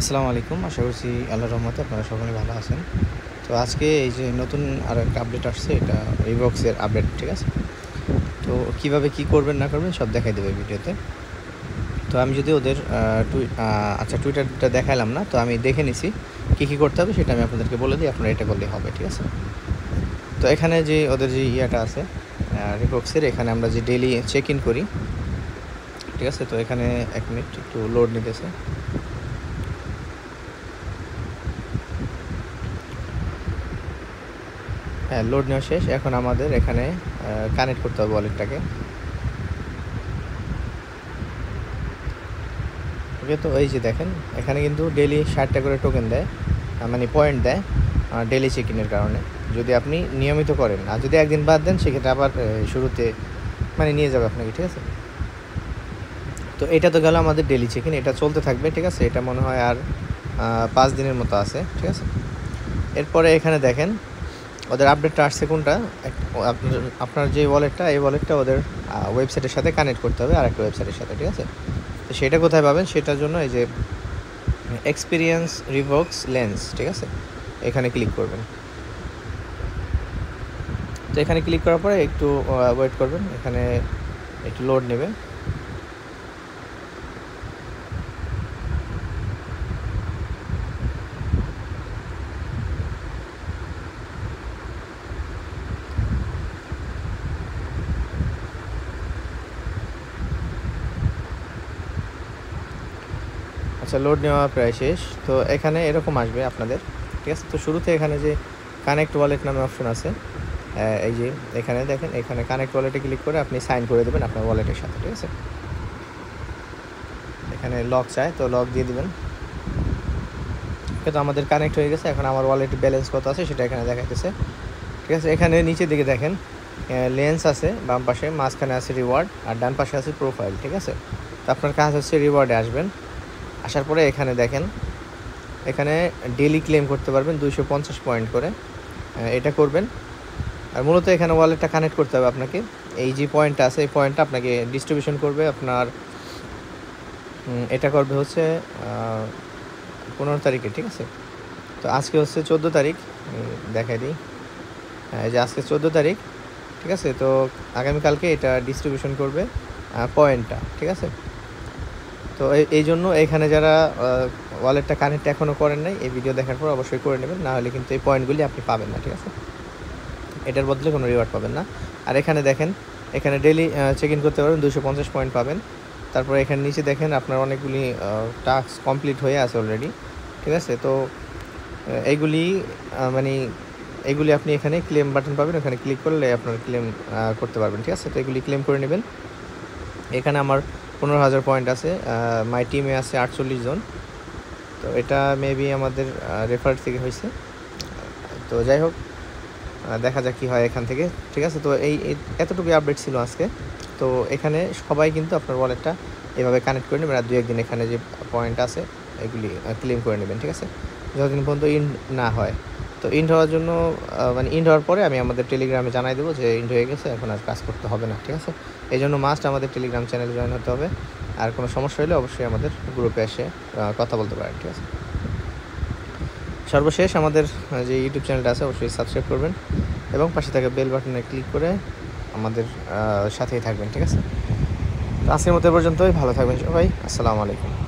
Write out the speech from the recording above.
আসসালামু আলাইকুম। আশা করছি আল্লাহর রহমতে আপনারা সকলে ভালো আছেন। তো আজকে এই যে নতুন আরও একটা আপডেট আসছে, এটা রিবক্সের আপডেট, ঠিক আছে? তো কীভাবে কী করবেন না করবেন সব দেখাই দেবে ভিডিওতে। তো আমি যদি ওদের টুইটারটা দেখালাম না, তো আমি দেখে নিছি কী করতে হবে সেটা আমি আপনাদেরকে বলে দিই, আপনারা এটা করলেই হবে, ঠিক আছে? তো এখানে যে ওদের যে ইয়াটা আছে রিবক্সের, এখানে আমরা যে ডেইলি চেক ইন করি, ঠিক আছে? তো এখানে 1 মিনিট একটু লোড নিতেছে। হ্যাঁ, লোড নেওয়া শেষ। এখন আমাদের এখানে কানেক্ট করতে হবে ওয়ালেটটাকে। ওকে, তো এই যে দেখেন এখানে কিন্তু ডেইলি 60টা করে টোকেন দেয়, মানে পয়েন্ট দেয় ডেইলি চেক ইনের কারণে, যদি আপনি নিয়মিত করেন। আর যদি একদিন বাদ দেন সেক্ষেত্রে আবার শুরুতে মানে নিয়ে যাবে আপনাকে, ঠিক আছে? তো এটা তো গেল আমাদের ডেইলি চেক ইন, এটা চলতে থাকবে, ঠিক আছে? এটা মনে হয় আর 5 দিনের মতো আছে, ঠিক আছে? এরপরে এখানে দেখেন ওদের আপডেটটা আসছে কোনটা, আপনার যে ওয়ালেটটা, এই ওয়ালেটটা ওদের ওয়েবসাইটের সাথে কানেক্ট করতে হবে আর একটা ওয়েবসাইটের সাথে, ঠিক আছে? তো সেটা কোথায় পাবেন, সেটার জন্য এই যে এক্সপিরিয়েন্স রিভক্স লেন্স, ঠিক আছে? এখানে ক্লিক করবেন। তো এখানে ক্লিক করার পরে একটু ওয়েট করবেন, এখানে একটু লোড নেবে। আচ্ছা, লোড নেওয়া প্রায় শেষ। তো এখানে এরকম আসবে আপনাদের, ঠিক আছে? তো শুরুতে এখানে যে কানেক্ট ওয়ালেট নামে অপশন আছে, এই যে এখানে দেখেন, এখানে কানেক্ট ওয়ালেটে ক্লিক করে আপনি সাইন করে দেবেন আপনার ওয়ালেটের সাথে, ঠিক আছে? এখানে লক চায়, তো লক দিয়ে দিবেন। তো আমাদের কানেক্ট হয়ে গেছে। এখন আমার ওয়ালেটে ব্যালেন্স কত আছে সেটা এখানে দেখাইতেছে, ঠিক আছে? এখানে নিচের দিকে দেখেন লেন্স আছে, বাম পাশে, মাঝখানে আছে রিওয়ার্ড, আর ডান পাশে আছে প্রোফাইল, ঠিক আছে? তো আপনার কাজ হচ্ছে রিওয়ার্ডে আসবেন। আসার পরে এখানে দেখেন, এখানে ডেইলি ক্লেম করতে পারবেন 250 পয়েন্ট করে, এটা করবেন। আর মূলত এখানে ওয়ালেটটা কানেক্ট করতে হবে আপনাকে। এই যে পয়েন্টটা আছে, এই পয়েন্টটা আপনাকে ডিস্ট্রিবিউশন করবে আপনার, এটা করবে হচ্ছে 15 তারিখে, ঠিক আছে? তো আজকে হচ্ছে 14 তারিখ, দেখাই দিই। এই যে আজকে 14 তারিখ, ঠিক আছে? তো আগামীকালকে এটা ডিস্ট্রিবিউশন করবে পয়েন্টটা, ঠিক আছে? তো এই জন্য এখানে যারা ওয়ালেটটা কানেক্ট এখনও করেন নাই, এই ভিডিও দেখার পর অবশ্যই করে নেবেন, না হলে কিন্তু এই পয়েন্টগুলি আপনি পাবেন না, ঠিক আছে? এটার বদলে কোনো রিওয়ার্ড পাবেন না। আর এখানে দেখেন, এখানে ডেইলি চেক ইন করতে পারবেন, 250 পয়েন্ট পাবেন। তারপরে এখানে নিচে দেখেন আপনার অনেকগুলি টাস্ক কমপ্লিট হয়ে আছে অলরেডি, ঠিক আছে? তো এইগুলি মানে এইগুলি আপনি এখানে ক্লেম বাটন পাবেন, ওখানে ক্লিক করলে আপনার ক্লেম করতে পারবেন, ঠিক আছে? তো এগুলি ক্লেম করে নেবেন। এখানে আমার 15,000 পয়েন্ট আছে, মাই টিমে আছে 48 জন। তো এটা মেবি আমাদের রেফার থেকে হয়েছে। তো যাই হোক, দেখা যাক কী হয় এখান থেকে, ঠিক আছে? তো এই এতটুকুই আপডেট ছিল আজকে। তো এখানে সবাই কিন্তু আপনার ওয়ালেটটা এভাবে কানেক্ট করে নেবেন, আর 2-1 দিন এখানে যে পয়েন্ট আছে এগুলি ক্লেম করে নেবেন, ঠিক আছে? যতদিন পর্যন্ত ইন্ড না হয়। তো ইন্ড হওয়ার জন্য মানে ইন্ড হওয়ার পরে আমি আমাদের টেলিগ্রামে জানাই দেবো যে ইন্ড হয়ে গেছে, এখন আর কাজ করতে হবে না, ঠিক আছে? এই জন্য মাস্ট আমাদের টেলিগ্রাম চ্যানেলে জয়েন হতে হবে। আর কোনো সমস্যা হলে অবশ্যই আমাদের গ্রুপে এসে কথা বলতে পারেন, ঠিক আছে? সর্বশেষ আমাদের যে ইউটিউব চ্যানেলটা আছে অবশ্যই সাবস্ক্রাইব করবেন এবং পাশে থাকা বেল বাটনে ক্লিক করে আমাদের সাথেই থাকবেন, ঠিক আছে? তো আজকের মতো পর্যন্তই, ভালো থাকবেন সবাই। আসসালামু আলাইকুম।